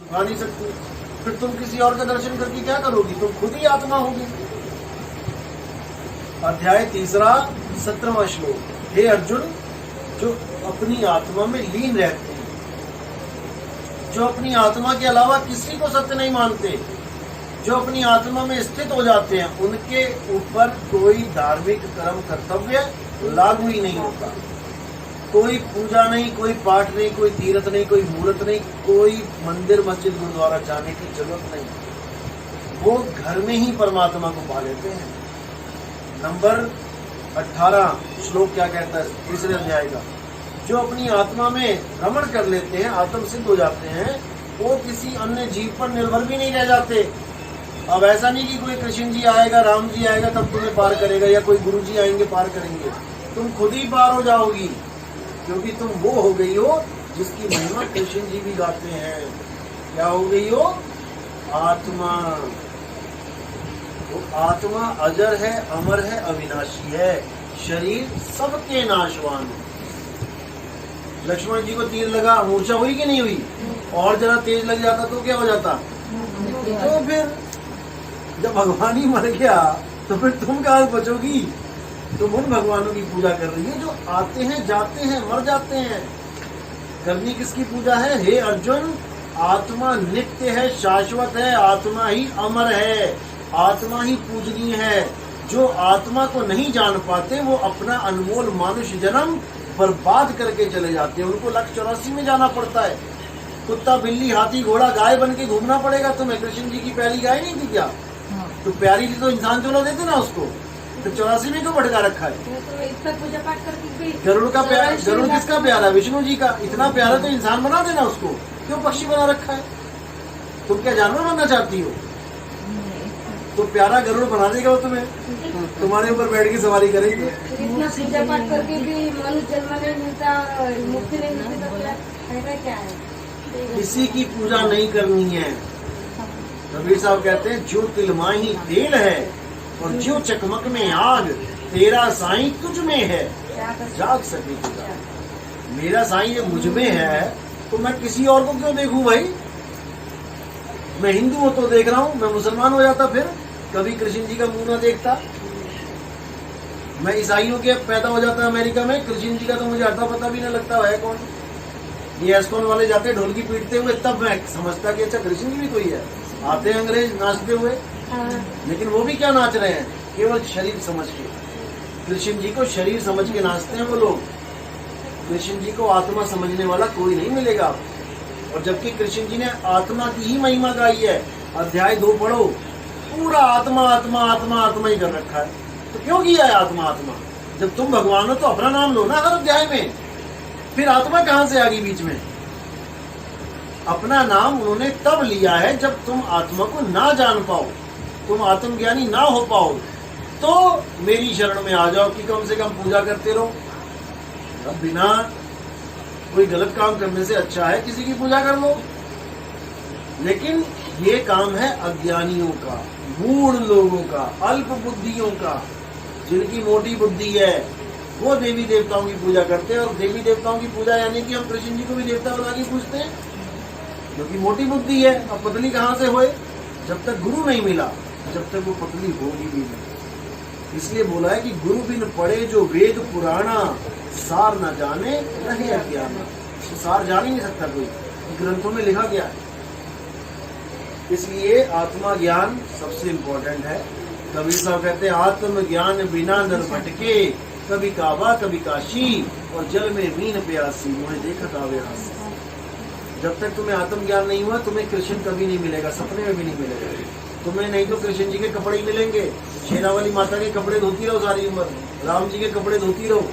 आ नहीं सकती। फिर तुम किसी और का दर्शन करके क्या करोगी? तुम खुद ही आत्मा होगी। अध्याय 3 17वां श्लोक। हे अर्जुन, जो अपनी आत्मा में लीन रहते हैं, जो अपनी आत्मा के अलावा किसी को सत्य नहीं मानते, जो अपनी आत्मा में स्थित हो जाते हैं, उनके ऊपर कोई धार्मिक कर्म कर्तव्य लागू ही नहीं होता। कोई पूजा नहीं, कोई पाठ नहीं, कोई तीर्थ नहीं, कोई मूर्त नहीं, कोई मंदिर मस्जिद गुरुद्वारा जाने की जरूरत नहीं। वो घर में ही परमात्मा को पा लेते हैं। नंबर 18 श्लोक क्या कहता है? 3 अध्याय का। जो अपनी आत्मा में रमण कर लेते हैं, आत्म सिद्ध हो जाते हैं, वो किसी अन्य जीव पर निर्भर भी नहीं रह जाते। अब ऐसा नहीं कि कोई कृष्ण जी आएगा, राम जी आएगा तब तुम्हें पार करेगा, या कोई गुरु जी आएंगे पार करेंगे। तुम खुद ही पार हो जाओगी, क्योंकि तुम वो हो गई हो जिसकी महिमा कृष्ण जी भी गाते हैं। क्या हो गई हो? आत्मा। वो आत्मा अजर है, अमर है, अविनाशी है। शरीर सबके नाशवान है। लक्ष्मण जी को तीर लगा, मूर्छा हुई कि नहीं हुई? और जरा तेज लग जाता तो क्या हो जाता? तो फिर जब भगवान ही मर गया तो फिर तुम कहाँ बचोगी? तुम उन भगवानों की पूजा कर रही है जो आते हैं, जाते हैं, मर जाते हैं। करनी किसकी पूजा है? हे अर्जुन, आत्मा नित्य है, शाश्वत है, आत्मा ही अमर है, आत्मा ही पूजनीय है। जो आत्मा को नहीं जान पाते वो अपना अनमोल मानुष जन्म बर्बाद करके चले जाते हैं। उनको 184 में जाना पड़ता है। कुत्ता, बिल्ली, हाथी, घोड़ा, गाय बन के घूमना पड़ेगा तुम्हें। कृष्ण जी की प्यारी गाय नहीं थी क्या? तो प्यारी थी तो इंसान चलो देते ना उसको। तो 84 में क्यों भटका रखा है? पूजा पाठ करके गरुड़ का प्यार, गरुड़ किसका प्यारा? विष्णु जी का। इतना प्यारा तो इंसान बना देना उसको, क्यों पक्षी बना रखा है? तुम क्या जानवर बनना चाहती हो? तो प्यारा गरुड़ बना देगा वो तुम्हें, तुम्हारे ऊपर बैठ के सवारी करेंगे। इतना पूजा पाठ करके भी मनुष्य जन्म नहीं मिलता, मुक्ति नहीं मिलती, तो फायदा क्या है? किसी की पूजा नहीं करनी है। कबीर साहब कहते हैं, जो तिलमाही तेल है और जो चकमक में आग, तेरा साईं तुझ में है, जाग सके तुझा। मेरा साईं ये मुझ में है तो मैं किसी और को क्यों देखूं भाई? मैं हिंदू हूं तो देख रहा हूं, मैं मुसलमान हो जाता फिर कभी कृष्ण जी का मुंह ना देखता। मैं ईसाइयों के पैदा हो जाता अमेरिका में, कृष्ण जी का तो मुझे अता पता भी ना लगता है कौन। ये एस्कॉन वाले जाते ढोलकी पीटते हुए, तब मैं समझता कि अच्छा कृष्ण जी भी कोई है। आते हैं अंग्रेज नाचते हुए, लेकिन वो भी क्या नाच रहे हैं? केवल शरीर समझ के। कृष्ण जी को शरीर समझ के नाचते हैं वो लोग। कृष्ण जी को आत्मा समझने वाला कोई नहीं मिलेगा। और जबकि कृष्ण जी ने आत्मा की ही महिमा गाई है। अध्याय 2 पढ़ो, पूरा आत्मा आत्मा आत्मा आत्मा ही कर रखा है। तो क्यों किया है आत्मा आत्मा? जब तुम भगवान हो तो अपना नाम लो ना हर अध्याय में। फिर आत्मा कहां से आ गई बीच में? अपना नाम उन्होंने तब लिया है जब तुम आत्मा को ना जान पाओ, तुम आत्मज्ञानी ना हो पाओ, तो मेरी शरण में आ जाओ कि कम से कम पूजा करते रहो। अब बिना कोई गलत काम करने से अच्छा है किसी की पूजा कर लो। लेकिन ये काम है अज्ञानियों का, मूढ़ लोगों का, अल्प बुद्धियों का। जिनकी मोटी बुद्धि है वो देवी देवताओं की पूजा करते हैं। और देवी देवताओं की पूजा यानी कि हम कृष्ण जी को भी देवता बना के पूजते हैं, क्योंकि मोटी बुद्धि है। अब पतली कहाँ से होए? जब तक गुरु नहीं मिला, जब तक वो पतली होगी भी नहीं। इसलिए बोला है कि गुरु बिन पढ़े जो वेद पुराना, सार न जाने रहे अज्ञाना। तो सार जान ही नहीं सकता कोई, ग्रंथों में लिखा गया है। इसलिए आत्मा ज्ञान सबसे इम्पोर्टेंट है। कबीर साहब कहते हैं, आत्म ज्ञान बिना नर भटके, कभी काबा कभी काशी, और जल में मीन प्यासी, मुझे देखत आवे हासी। जब तक तुम्हें आत्मज्ञान नहीं हुआ तुम्हें कृष्ण कभी नहीं मिलेगा, सपने में भी नहीं मिलेगा तुम्हें। नहीं तो कृष्ण जी के कपड़े ही मिलेंगे। शेरावाली माता के कपड़े धोती रहो सारी उम्र, राम जी के कपड़े धोती रहो,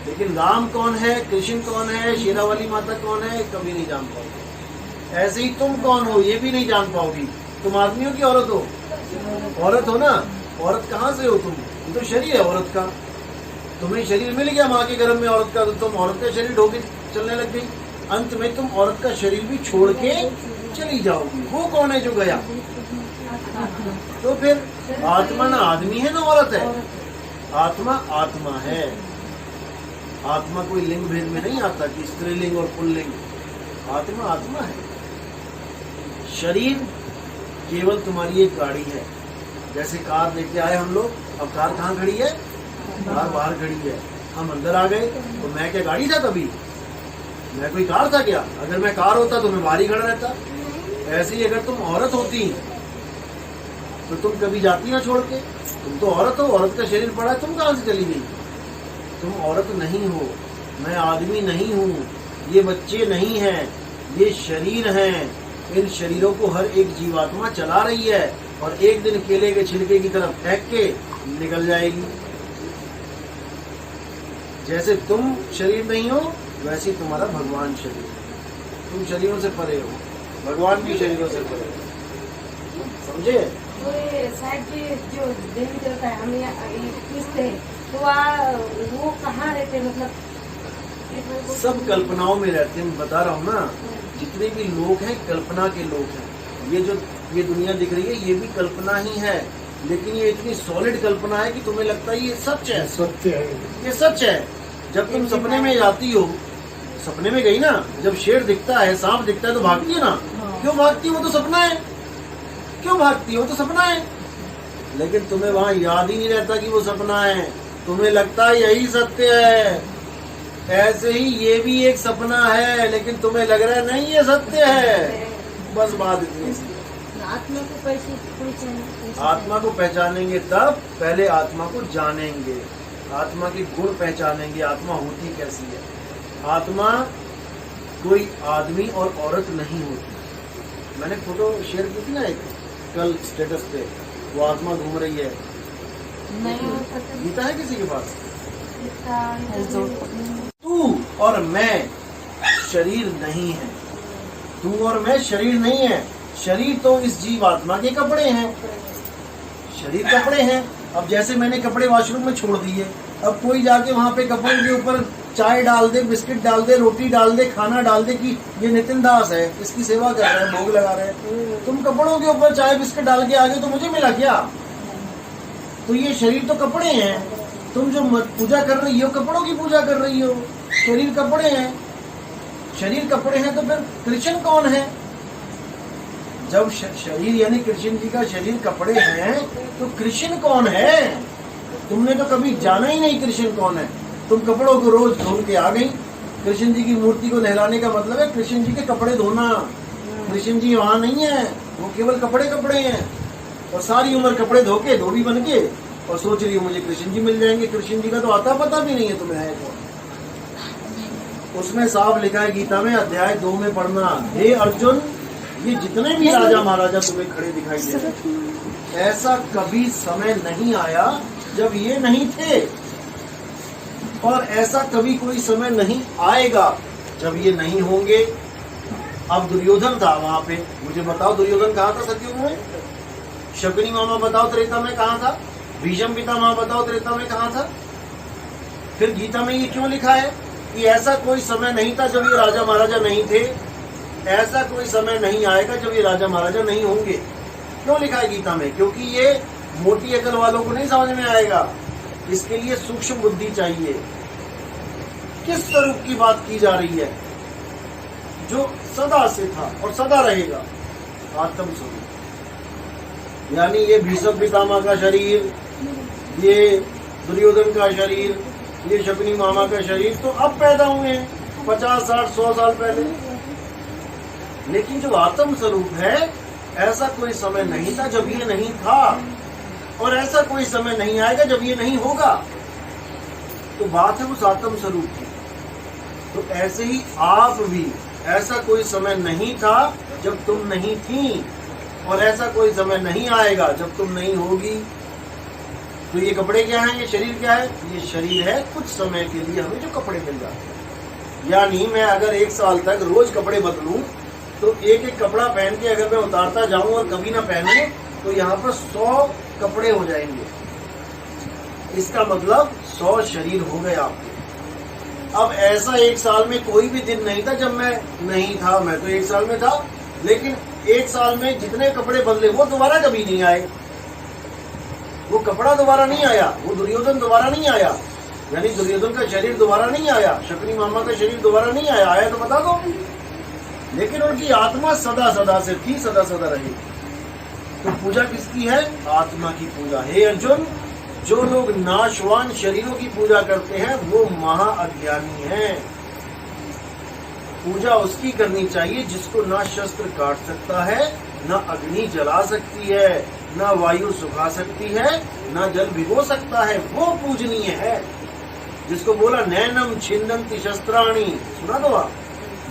लेकिन राम कौन है, कृष्ण कौन है, शेरावाली माता कौन है, कभी नहीं जान पाओगे। ऐसे ही तुम कौन हो ये भी नहीं जान पाओगी। तुम आदमी हो कि औरत हो? औरत हो ना। औरत कहाँ से हो तुम? ये तो शरीर है औरत का। तुम्हें शरीर मिल गया माँ के गर्भ में औरत का, तो तुम औरत का शरीर ढोके चलने लग गई। अंत में तुम औरत का शरीर भी छोड़ के चली जाओगी। वो कौन है जो गया? तो फिर आत्मा ना आदमी है ना औरत है। आत्मा आत्मा है। आत्मा कोई लिंग भेद में नहीं आता कि स्त्रीलिंग और पुल्लिंग। आत्मा आत्मा है। शरीर केवल तुम्हारी एक गाड़ी है। जैसे कार लेके आए हम लोग, अब कार कहाँ खड़ी है? कार बाहर खड़ी है, हम अंदर आ गए। तो मैं क्या गाड़ी था कभी? मैं कोई कार था क्या? अगर मैं कार होता तो मैं बाहर ही खड़ा रहता। ऐसे ही अगर तुम औरत होती तो तुम कभी जाती ना छोड़ के? तुम तो औरत हो, औरत का शरीर पड़ा है, तुम कहाँ से चली गई? तुम औरत नहीं हो, मैं आदमी नहीं हूँ, ये बच्चे नहीं हैं, ये शरीर हैं। इन शरीरों को हर एक जीवात्मा चला रही है और एक दिन केले के छिलके की तरफ फेंक के निकल जाएगी। जैसे तुम शरीर नहीं हो, वैसे तुम्हारा भगवान शरीर है। तुम शरीरों से परे हो, भगवान भी शरीरों से परे हो। समझे? तो ये शायद कि जो देवी देवता है, हम यहाँ पूछते हैं, तो वो कहाँ रहते हैं? मतलब सब कल्पनाओं में रहते हैं। मैं बता रहा हूँ ना, जितने भी लोग हैं कल्पना के लोग हैं। ये जो ये दुनिया दिख रही है, ये भी कल्पना ही है, लेकिन ये इतनी सॉलिड कल्पना है कि तुम्हें लगता है ये सच है। सत्य है। ये सच है। जब तुम सपने में जाती हो, सपने में गई ना, जब शेर दिखता है, सांप दिखता है तो भागती है ना? क्यों भागती है? वो तो सपना है। क्यों भागती है? वो तो सपना है। लेकिन तुम्हें वहां याद ही नहीं रहता कि वो सपना है, तुम्हें लगता है यही सत्य है। ऐसे ही ये भी एक सपना है, लेकिन तुम्हें लग रहा है नहीं ये सत्य है। बस बात इतनी सी। आत्मा को पहचानेंगे। आत्मा को पहचानेंगे तब, पहले आत्मा को जानेंगे, आत्मा के गुण पहचानेंगे, आत्मा होती कैसी है। आत्मा कोई आदमी और औरत नहीं होती। मैंने फोटो शेयर की थी ना एक कल स्टेटस पे, वो आत्मा घूम रही है। गीता है किसी के पास? तू और मैं शरीर नहीं है। तू और मैं शरीर नहीं है। शरीर तो इस जीव आत्मा के कपड़े हैं। शरीर कपड़े हैं। अब जैसे मैंने कपड़े वॉशरूम में छोड़ दिए, अब कोई जाके वहां पे कपड़े के ऊपर चाय डाल दे, बिस्किट डाल दे, रोटी डाल दे, खाना डाल दे कि ये नितिन दास है, इसकी सेवा कर रहे हैं, भोग लगा रहे हैं। तुम कपड़ों के ऊपर चाय बिस्किट डाल के आगे तो मुझे मिला क्या? तो ये शरीर तो कपड़े हैं। तुम जो पूजा कर रही हो, कपड़ों की पूजा कर रही हो। शरीर कपड़े हैं। शरीर कपड़े हैं तो फिर कृष्ण कौन है? जब शरीर यानी कृष्ण जी का शरीर कपड़े हैं, तो कृष्ण कौन है? तुमने तो कभी जाना ही नहीं कृष्ण कौन है। तुम कपड़ों को रोज धो के आ गई। कृष्ण जी की मूर्ति को नहलाने का मतलब है कृष्ण जी के कपड़े धोना। कृष्ण जी वहां नहीं है, वो केवल कपड़े कपड़े हैं। और सारी उम्र कपड़े धो के, धोबी बन के, और सोच रही हो मुझे कृष्ण जी मिल जाएंगे। कृष्ण जी का तो आता पता भी नहीं है तुम्हें है कौन। उसमें साफ लिखा है गीता में अध्याय 2 में पढ़ना, हे अर्जुन, ये जितने भी राजा महाराजा तुम्हें खड़े दिखाई दे रहे हैं, ऐसा कभी समय नहीं आया जब ये नहीं थे, और ऐसा कभी कोई समय नहीं आएगा जब ये नहीं होंगे। अब दुर्योधन था वहां पे, मुझे बताओ दुर्योधन कहाँ था सतयुग में? शकुनी मामा बताओ त्रेता में कहाँ था? भीष्म पितामह बताओ त्रेता में कहाँ था? फिर गीता में ये क्यों लिखा है कि ऐसा कोई समय नहीं था जब ये राजा महाराजा नहीं थे, ऐसा कोई समय नहीं आएगा जब ये राजा महाराजा नहीं होंगे? क्यों लिखा है गीता में? क्योंकि ये मोटी अकल वालों को नहीं समझ में आएगा। इसके लिए सूक्ष्म बुद्धि चाहिए। किस स्वरूप की बात की जा रही है? जो सदा से था और सदा रहेगा, आत्म स्वरूप। यानी ये भीष्म पितामह का शरीर, ये दुर्योधन का शरीर, ये शकुनी मामा का शरीर तो अब पैदा हुए हैं 50, 60, 100 साल पहले। लेकिन जो आत्म स्वरूप है, ऐसा कोई समय नहीं था जब ये नहीं था, और ऐसा कोई समय नहीं आएगा जब ये नहीं होगा। तो बात है उस आत्म स्वरूप की। तो ऐसे ही आप भी, ऐसा कोई समय नहीं था जब तुम नहीं थी, और ऐसा कोई समय नहीं आएगा जब तुम नहीं होगी। तो ये कपड़े क्या हैं? ये शरीर क्या है? ये शरीर है कुछ समय के लिए हमें जो कपड़े मिल जाते हैं। यानी मैं अगर 1 साल तक रोज कपड़े बदलूं, तो एक एक कपड़ा पहन के अगर मैं उतारता जाऊं और कभी ना पहनूं, तो यहाँ पर 100 कपड़े हो जाएंगे। इसका मतलब 100 शरीर हो गए आपके। अब ऐसा 1 साल में कोई भी दिन नहीं था जब मैं नहीं था। मैं तो 1 साल में था, लेकिन 1 साल में जितने कपड़े बदले वो दोबारा कभी नहीं आए। वो कपड़ा दोबारा नहीं आया, वो दुर्योधन दोबारा नहीं आया, यानी दुर्योधन का शरीर दोबारा नहीं आया, शकुनी मामा का शरीर दोबारा नहीं आया। आया तो बता दो। लेकिन उनकी आत्मा सदा सदा से थी, सदा सदा रही। तो पूजा किसकी है? आत्मा की पूजा। हे अर्जुन, जो लोग नाशवान शरीरों की पूजा करते हैं वो महा अज्ञानी हैं। पूजा उसकी करनी चाहिए जिसको ना शस्त्र काट सकता है, ना अग्नि जला सकती है, ना वायु सुखा सकती है, ना जल भिगो सकता है, वो पूजनीय है। जिसको बोला नैनम छिन्दन्ति शस्त्राणि, सुना दो आप,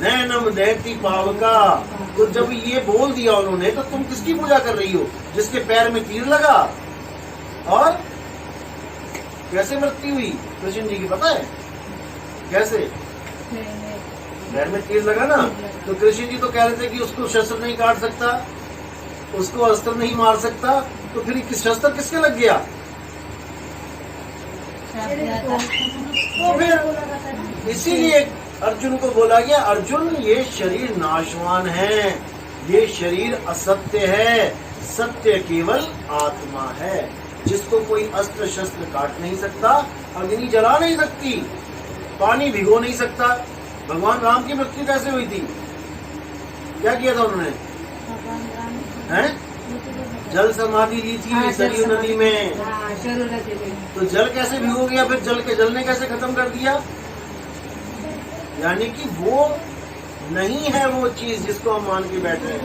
नैनम दहती पावका। तो जब ये बोल दिया उन्होंने तो तुम किसकी पूजा कर रही हो? जिसके पैर में तीर लगा और कैसे मृत्यु हुई कृष्ण जी की पता है? कैसे? पैर में तीर लगा ना, तो कृष्ण जी तो कह रहे थे कि उसको शस्त्र नहीं काट सकता, उसको अस्त्र नहीं मार सकता, तो फिर किस शस्त्र किसके लग गया? तो फिर इसीलिए अर्जुन को बोला गया, अर्जुन ये शरीर नाशवान है, ये शरीर असत्य है, सत्य केवल आत्मा है, जिसको कोई अस्त्र शस्त्र काट नहीं सकता, अग्नि जला नहीं सकती, पानी भिगो नहीं सकता। भगवान राम की मृत्यु कैसे हुई थी? क्या किया था उन्होंने? हैं? जल समाधि ली थी सरयू नदी में। तो जल कैसे भिगो गया? फिर जल के जलने कैसे खत्म कर दिया? यानी कि वो नहीं है वो चीज जिसको हम मान के बैठे हैं।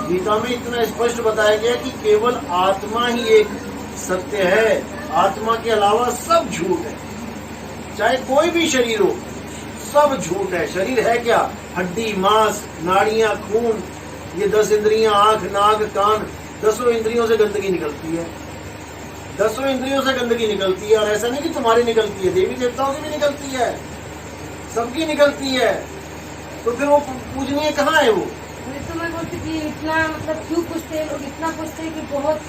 गीता में इतना स्पष्ट बताया गया कि केवल आत्मा ही एक सत्य है, आत्मा के अलावा सब झूठ है। चाहे कोई भी शरीर हो, सब झूठ है। शरीर है क्या? हड्डी, मांस, नाड़ियां, खून, ये 10 इंद्रियां, आंख, नाक, कान, 10 इंद्रियों से गंदगी निकलती है। 10 इंद्रियों से गंदगी निकलती है। और ऐसा नहीं कि तुम्हारी निकलती है, देवी देवताओं की भी निकलती है, सबकी निकलती है। तो फिर वो पूजनीय कहाँ है वो? तो मैं बोलती कि इतना मतलब क्यों पूछते हैं लोग, इतना पूछते हैं कि बहुत,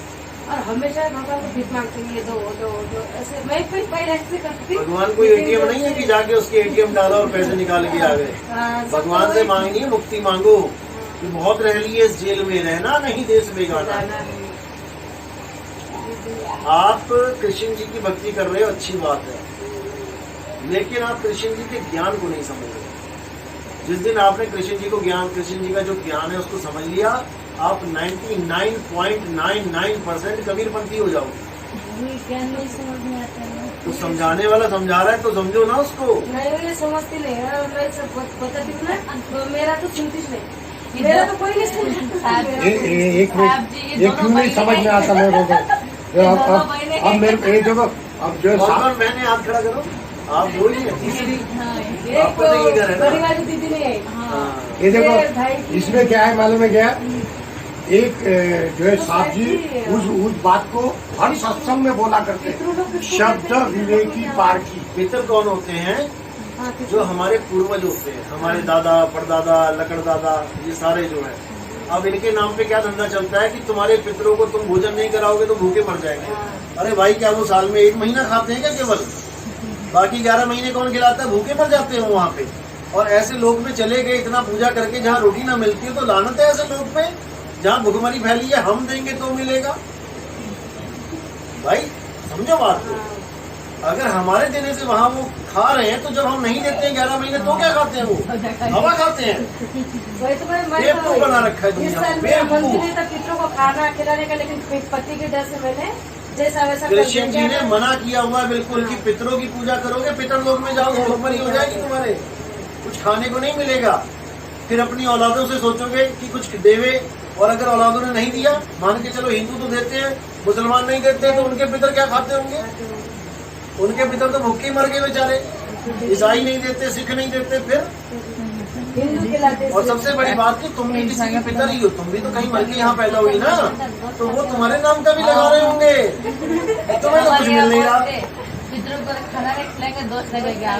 और हमेशा भगवान को भीख मांगते हैं, दो दो दो ऐसे। मैं फिर पहले ऐसे करती। भगवान कोई एटीएम नहीं है कि जाके उसके एटीएम डाला और पैसे निकाल के आ गए। भगवान से मांगनी है, मुक्ति मांगो कि बहुत रह लिए इस जेल में, रहना नहीं देश बेगाना। आप कृष्ण जी की भक्ति कर रहे हो, अच्छी बात है, लेकिन आप कृष्ण जी के ज्ञान को नहीं समझ रहे। जिस दिन आपने कृष्ण जी को ज्ञान, कृष्ण जी का जो ज्ञान है उसको समझ लिया, आप 99.99% कबीरपंथी हो जाओगे। ज्ञान नहीं समझ में आता है तो समझाने वाला समझा रहा है तो समझो ना उसको। नहीं, मैं समझती नहीं है, मैं सब बताती हूँ ना, तो मेरा तो सुनती नहीं, मेरा तो कोई नहीं सुनता। एक क्यों नहीं समझ में आता मेरे को? अब मेरे एक जगह अब जो मैंने हाथ खड़ा करो, आप बोलिए। तीसरी एक बड़ी वाली दीदी ने, ये देखो इसमें क्या है मालूम है क्या? एक जो है साहब जी उस बात को हर सत्संग में बोला करते हैं, शब्द विवेकी पारखी। पितर कौन होते हैं? जो हमारे पूर्वज होते हैं, हमारे दादा, परदादा, लकड़ दादा, ये सारे जो है। अब इनके नाम पे क्या धंधा चलता है कि तुम्हारे पितरों को तुम भोजन नहीं कराओगे तो भूखे मर जाएंगे। अरे भाई, क्या वो साल में 1 महीना खाते हैं क्या केवल? बाकी 11 महीने कौन खिलाता है? भूखे मर जाते हैं वहाँ पे। और ऐसे लोग में चले गए इतना पूजा करके, जहाँ रोटी ना मिलती है तो लानत है ऐसे लोग पे। जहाँ भुखमरी फैली है, हम देंगे तो मिलेगा। भाई समझो बात को। अगर हमारे देने से वहाँ वो खा रहे हैं, तो जब हम नहीं देते हैं 11 महीने तो क्या खाते हैं? वो हवा खाते हैं। बेवकूफ बना रखा है दुनिया में, बेवकूफ। पितरों को खाना खिलाने का, लेकिन पति के डर से मैंने जैसा वैसा कृष्ण जी ने मना किया हुआ है बिल्कुल कि पितरों की पूजा करोगे, पितर लोग में जाओगे, भुखमरी हो जाएगी तुम्हारे, कुछ खाने को नहीं मिलेगा। फिर अपनी औलादों से सोचोगे कि कुछ देवे, और अगर औलादों ने नहीं दिया, मान के चलो हिंदू तो देते हैं, मुसलमान नहीं देते, तो उनके पितर क्या खाते होंगे? उनके पितर तो भूखे मर गए बेचारे। ईसाई नहीं देते, सिख नहीं देते, फिर हिंदू खिलाते। और सबसे बड़ी बात कि तुम भी किसी की पितर ही हो, तुम भी तो कहीं मर के यहाँ पैदा हुई ना, तो वो तुम्हारे नाम का भी लगा रहे होंगे, तुम्हें तो कुछ मिल नहीं रहा।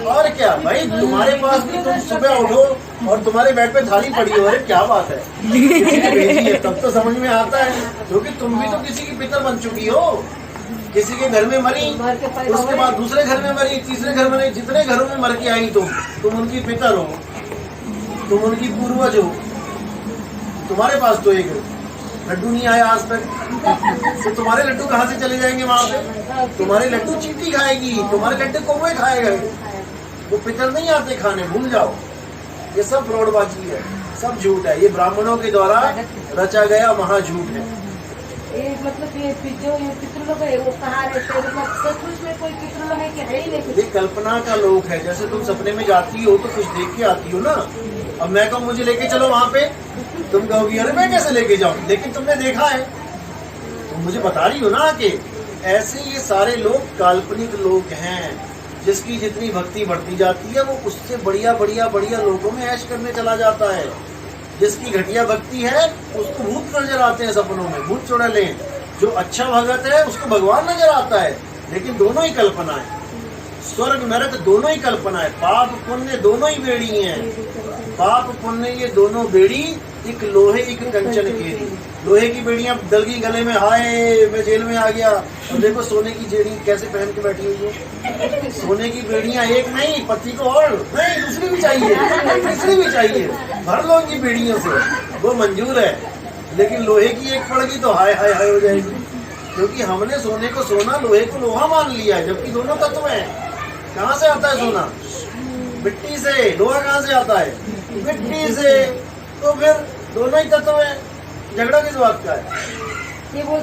और क्या भाई, तुम्हारे पास भी तुम सुबह उठो और तुम्हारे बेड पे थाली पड़ी हो, अरे क्या बात है, किसी की भेजी है, तब तो समझ में आता है, क्योंकि तुम भी तो किसी की पितर बन चुकी हो। किसी के घर में मरी, उसके बाद दूसरे घर में मरी, तीसरे घर में, जितने घरों में मर के आई तुम उनकी पितर हो, तुम उनकी पूर्वज हो। तुम्हारे पास तो एक लड्डू नहीं आया आज तक, तो तुम्हारे लड्डू कहाँ से चले जाएंगे वहाँ पे? तुम्हारे लड्डू चींटी खाएगी, तुम्हारे लड्डू कौवे खाएगा, वो पितर नहीं आते खाने, भूल जाओ। ये सब फ्रॉडबाजी है, सब झूठ है, ये ब्राह्मणों के द्वारा रचा गया महाझूठ है। ये मतलब ये जो ये पितृलोक है वो कहाँ रहते हैं, मतलब सचमुच में कोई पितृलोक है कि है ही नहीं ये कुछ। कल्पना का लोक है। जैसे तुम सपने में जाती हो तो कुछ देख के आती हो ना। अब मैं कहूँ मुझे लेके चलो वहां पे, तुम कहोगी अरे मैं कैसे लेके जाऊं, लेकिन तुमने देखा है तो मुझे बता रही हो ना कि ऐसे ये सारे लोग काल्पनिक लोग हैं। जिसकी जितनी भक्ति बढ़ती जाती है वो उससे बढ़िया बढ़िया बढ़िया लोगों में ऐश करने चला जाता है। जिसकी घटिया भक्ति है उसको भूत नजर आते हैं सपनों में, भूत चुड़ैल। जो अच्छा भगत है उसको भगवान नजर आता है। लेकिन दोनों ही कल्पना है, स्वर्ग नरक दोनों ही कल्पना है, पाप पुण्य दोनों ही बेड़ी हैं। पाप पुण्य ये दोनों बेड़ी एक लोहे एक कंचन की। लोहे की बेड़ियां दलगी गले में, हाय मैं जेल में आ गया। और देखो सोने की जेड़ी कैसे पहन के बैठी हुई है। सोने की बेड़ियां एक नहीं, पति को और नहीं दूसरी भी चाहिए, तीसरी भी चाहिए, भर लो इनकी बेड़ियों से, वो मंजूर है। लेकिन लोहे की एक पड़ गई तो हाय हाय हाय हो जाएगी, क्योंकि हमने सोने को सोना, लोहे को लोहा मान लिया है। जबकि दोनों तत्व हैं। कहाँ से आता है सोना? मिट्टी से। लोहा कहाँ से आता है? मिट्टी से। तो फिर दोनों ही तत्व हैं, झगड़ा किस बात का है? ये बोल